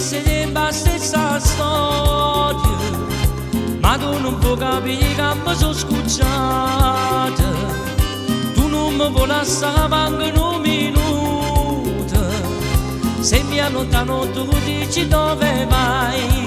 sempre la stessa storia, ma tu non puoi capire che mi sono scocciata. Tu non mi vuoi lasciare manco un minuto, se mi allontano tu dici dove vai.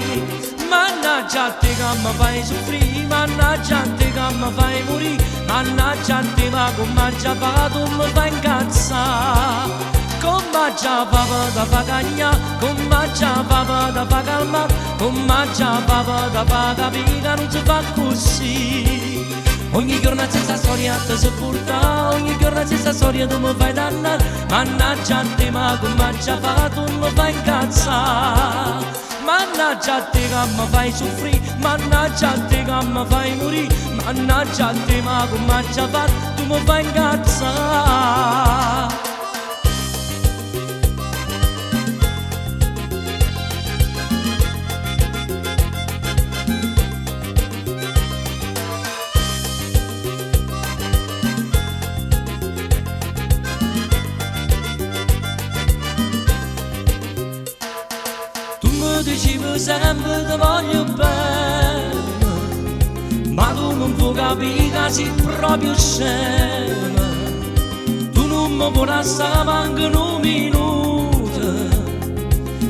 Mannaggia a te che mi fai soffrire, mannaggia a te che mi fai morire, mannaggia a te ma come già tu mi fai incazzare. Come già papà da fa cagnà, come già papà da fa calmare, come già papà da fa capire che non si fa così. Ogni giorno c'è sta storia ti si porta, ogni giorno c'è sta storia tu mi fai dannare, mannaggia a te ma come già tu mi fai incazzare. Mannaggia a te che mi fai soffrire, mannaggia a te che mi fai morire, mannaggia a te ma come già tu mi fai incazzare. Dicevo sempre ti voglio bene, ma tu non puoi capire che sei proprio scema. Tu non mi puoi lasciare manco un minuto,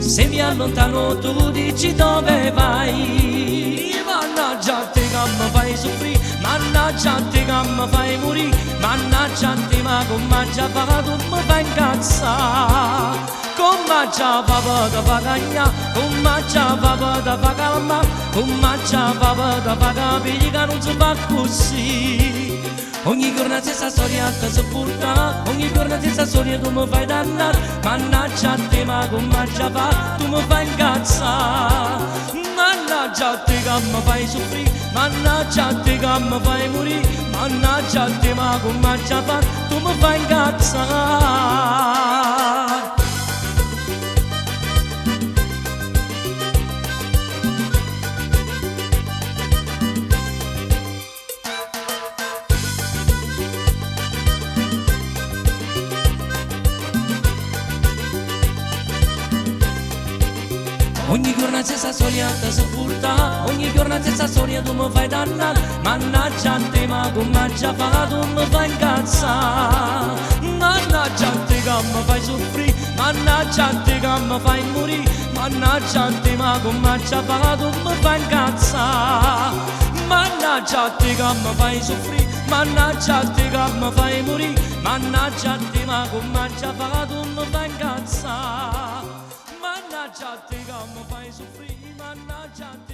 se mi allontano tu dici dove vai. Mannaggia a te che mi fai soffrire, mannaggia a te che mi fai morire, mannaggia a te ma come già tu mi fai incazzare. Come già papà da fa cagnà, come già papà da fa calmare, come già papà da fa capire che non si fa così. Ogni giorno c'è sta storia che si porta, ogni giorno c'è sta storia tu mi fai dannare, mannaggia a te ma come già tu mi fai incazzare. Mannaggia a te che mi fai soffrire, mannaggia a te che mi fai morire, mannaggia a te ma come già tu mi fai incazzare. Ogni giorno c'è sta storia che si porta, ogni giorno c'è sta storia tu mi fai dannare, mannaggia a te ma come già tu mi fai incazzare. Mannaggia a te che mi fai soffrire, mannaggia a te che mi fai morire, mannaggia a te ma come già tu mi fai incazzare. Mannaggia a te che mi fai soffrire, mannaggia a te che mi fai morire, mannaggia a te ma come già tu mi fai incazzare. Mannaggia a te che mi fai soffrire, mannaggia a te.